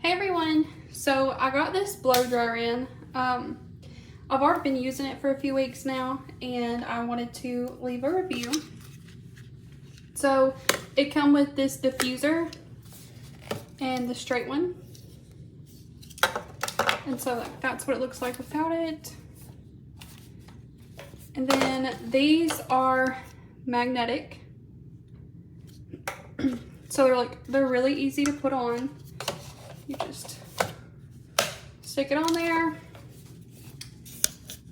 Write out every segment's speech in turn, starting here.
Hey everyone, so I got this blow dryer in. I've already been using it for a few weeks now and I wanted to leave a review. So it comes with this diffuser and the straight one. And so that's what it looks like without it. And then these are magnetic. So they're really easy to put on. You just stick it on there. Let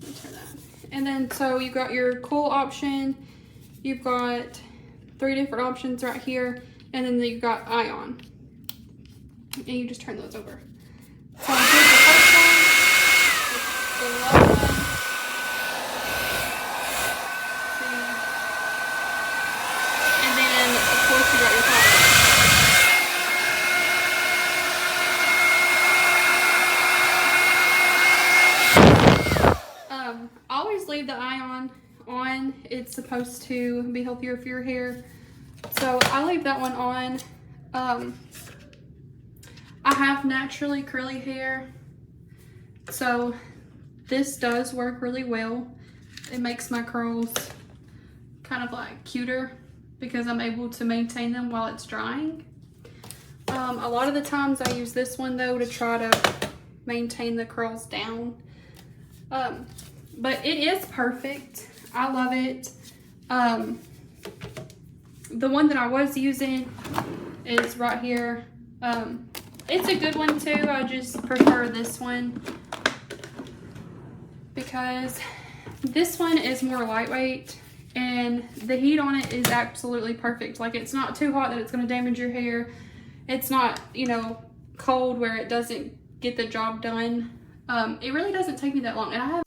me turn that. And then so you've got your cool option. You've got 3 different options right here. And then you've got ion. And you just turn those over. So here's the first one. It's the low one. And then of course you got your top one. I always leave the ion on. It's supposed to be healthier for your hair. So I leave that one on. I have naturally curly hair. So this does work really well. It makes my curls kind of like cuter because I'm able to maintain them while it's drying. A lot of the times I use this one though to try to maintain the curls down. But it is perfect. I love it. The one that I was using is right here. It's a good one too. I just prefer this one because this one is more lightweight and the heat on it is absolutely perfect. Like, it's not too hot that it's going to damage your hair. It's not, you know, cold where it doesn't get the job done. It really doesn't take me that long. And I have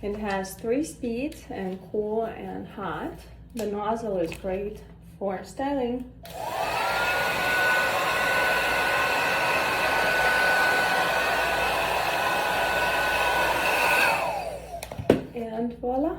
It has 3 speeds, and cool and hot. The nozzle is great for styling. And voila!